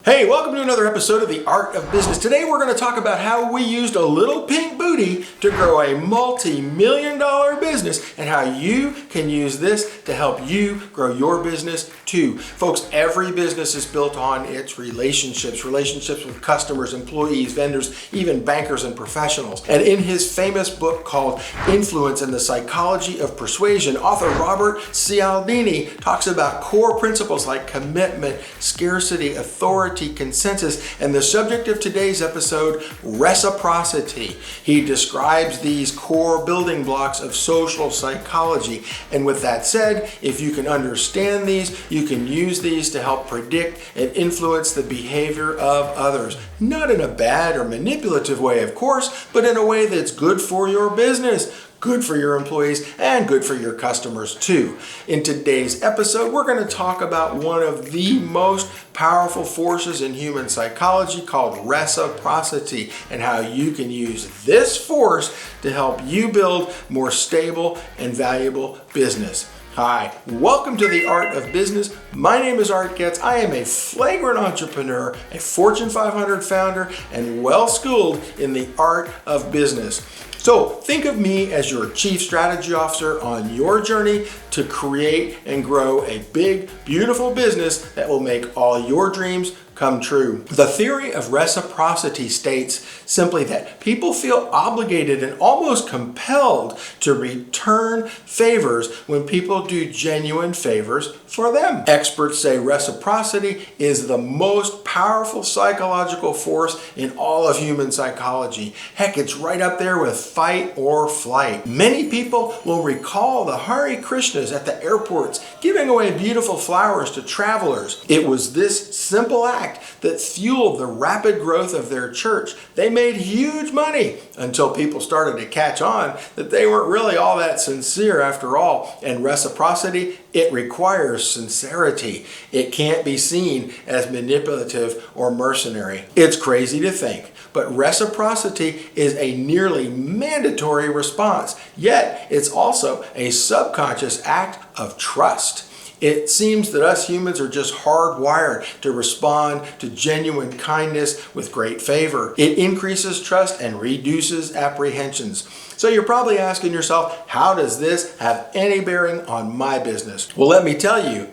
Hey, welcome to another episode of The Art of Business. Today we're going to talk about how we used a little pink booty to grow a multi-million-dollar business and how you can use this to help you grow your business too. Folks, every business is built on its relationships with customers, employees, vendors, even bankers and professionals. And in his famous book called Influence and the Psychology of Persuasion, author Robert Salvini talks about core principles like commitment, scarcity, authority, consensus, and the subject of today's episode, reciprocity. He describes these core building blocks of social psychology. And with that said, if you can understand these, you can use these to help predict and influence the behavior of others. Not in a bad or manipulative way, of course, but in a way that's good for your business, good for your employees, and good for your customers too. In today's episode, we're going to talk about one of the most powerful forces in human psychology called reciprocity and how you can use this force to help you build more stable and valuable business. Hi, welcome to The Art of Business. My name is Art Getz. I am a flagrant entrepreneur, a Fortune 500 founder, and well-schooled in the art of business. So think of me as your chief strategy officer on your journey to create and grow a big, beautiful business that will make all your dreams come true. The theory of reciprocity states simply that people feel obligated and almost compelled to return favors when people do genuine favors for them. Experts say reciprocity is the most powerful psychological force in all of human psychology. Heck, it's right up there with fight or flight. Many people will recall the Hare Krishnas at the airports giving away beautiful flowers to travelers. It was this simple act that fueled the rapid growth of their church. They made huge money until people started to catch on that they weren't really all that sincere after all. And reciprocity, it requires sincerity. It can't be seen as manipulative or mercenary. It's crazy to think, but reciprocity is a nearly mandatory response. Yet, it's also a subconscious act of trust. It seems that us humans are just hardwired to respond to genuine kindness with great favor. It increases trust and reduces apprehensions. So you're probably asking yourself, how does this have any bearing on my business? Well, let me tell you,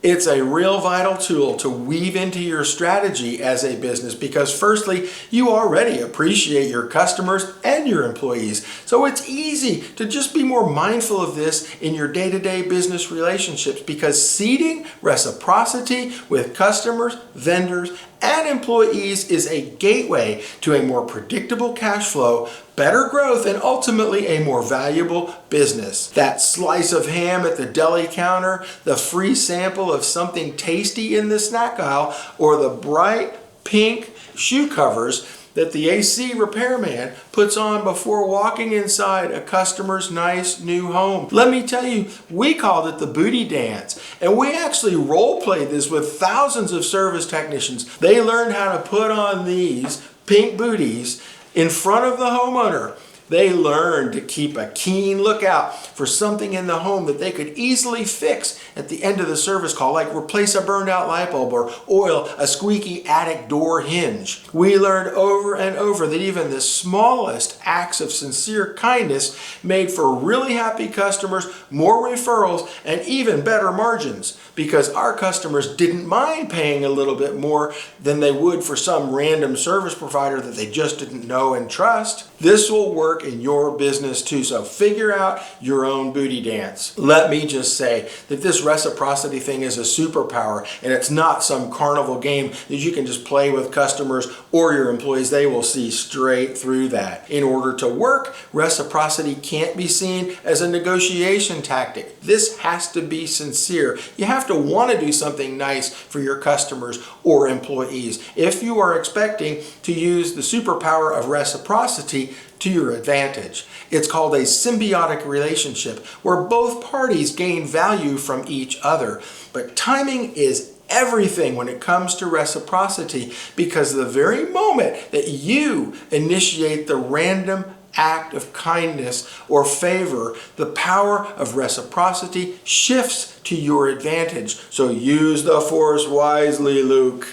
it's a real vital tool to weave into your strategy as a business because firstly, you already appreciate your customers and your employees. So it's easy to just be more mindful of this in your day-to-day business relationships because seeding reciprocity with customers, vendors, and employees is a gateway to a more predictable cash flow, better growth, and ultimately a more valuable business. That slice of ham at the deli counter, the free sample of something tasty in the snack aisle, or the bright pink shoe covers that the AC repairman puts on before walking inside a customer's nice new home. Let me tell you, we called it the booty dance, and we actually role-played this with thousands of service technicians. They learned how to put on these pink booties in front of the homeowner. They learned to keep a keen lookout for something in the home that they could easily fix at the end of the service call, like replace a burned out light bulb or oil a squeaky attic door hinge. We learned over and over that even the smallest acts of sincere kindness made for really happy customers, more referrals, and even better margins because our customers didn't mind paying a little bit more than they would for some random service provider that they just didn't know and trust. This will work in your business too, so figure out your own booty dance. Let me just say that this reciprocity thing is a superpower, and it's not some carnival game that you can just play with customers or your employees. They will see straight through that. In order to work, reciprocity can't be seen as a negotiation tactic. This has to be sincere. You have to want to do something nice for your customers or employees if you are expecting to use the superpower of reciprocity to your advantage. It's called a symbiotic relationship where both parties gain value from each other. But timing is everything when it comes to reciprocity because the very moment that you initiate the random act of kindness or favor, the power of reciprocity shifts to your advantage. So use the force wisely, Luke.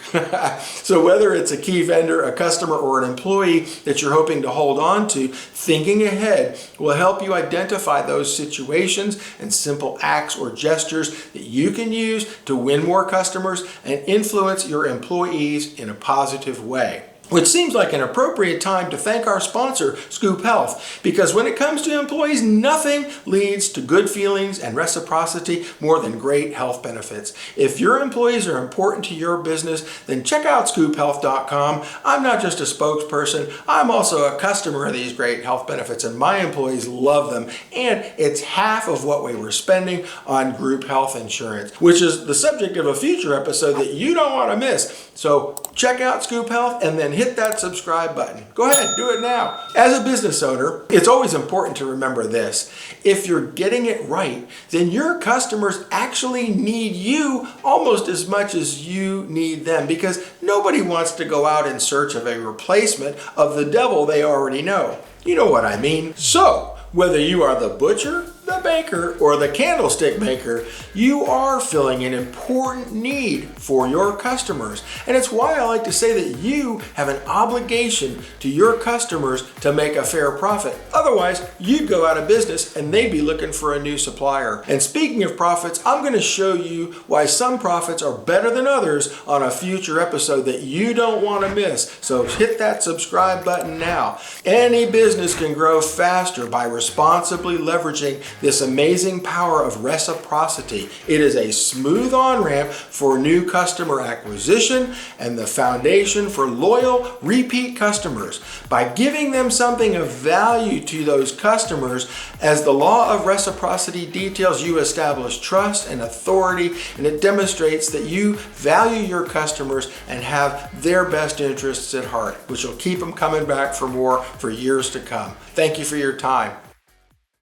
So whether it's a key vendor, a customer, or an employee that you're hoping to hold on to, thinking ahead will help you identify those situations and simple acts or gestures that you can use to win more customers and influence your employees in a positive way. Which seems like an appropriate time to thank our sponsor, Scoop Health, because when it comes to employees, nothing leads to good feelings and reciprocity more than great health benefits. If your employees are important to your business, then check out scoophealth.com. I'm not just a spokesperson, I'm also a customer of these great health benefits, and my employees love them, and it's half of what we were spending on group health insurance, which is the subject of a future episode that you don't want to miss. So check out Scoop Health and then hit that subscribe button. Go ahead, do it now. As a business owner, it's always important to remember this. If you're getting it right, then your customers actually need you almost as much as you need them, because nobody wants to go out in search of a replacement of the devil they already know. You know what I mean. So, whether you are the butcher, the baker, or the candlestick maker, you are filling an important need for your customers. And it's why I like to say that you have an obligation to your customers to make a fair profit. Otherwise, you'd go out of business and they'd be looking for a new supplier. And speaking of profits, I'm going to show you why some profits are better than others on a future episode that you don't want to miss. So hit that subscribe button now. Any business can grow faster by responsibly leveraging this amazing power of reciprocity. It is a smooth on-ramp for new customer acquisition and the foundation for loyal, repeat customers. By giving them something of value to those customers, as the law of reciprocity details, you establish trust and authority, and it demonstrates that you value your customers and have their best interests at heart, which will keep them coming back for more for years to come. Thank you for your time.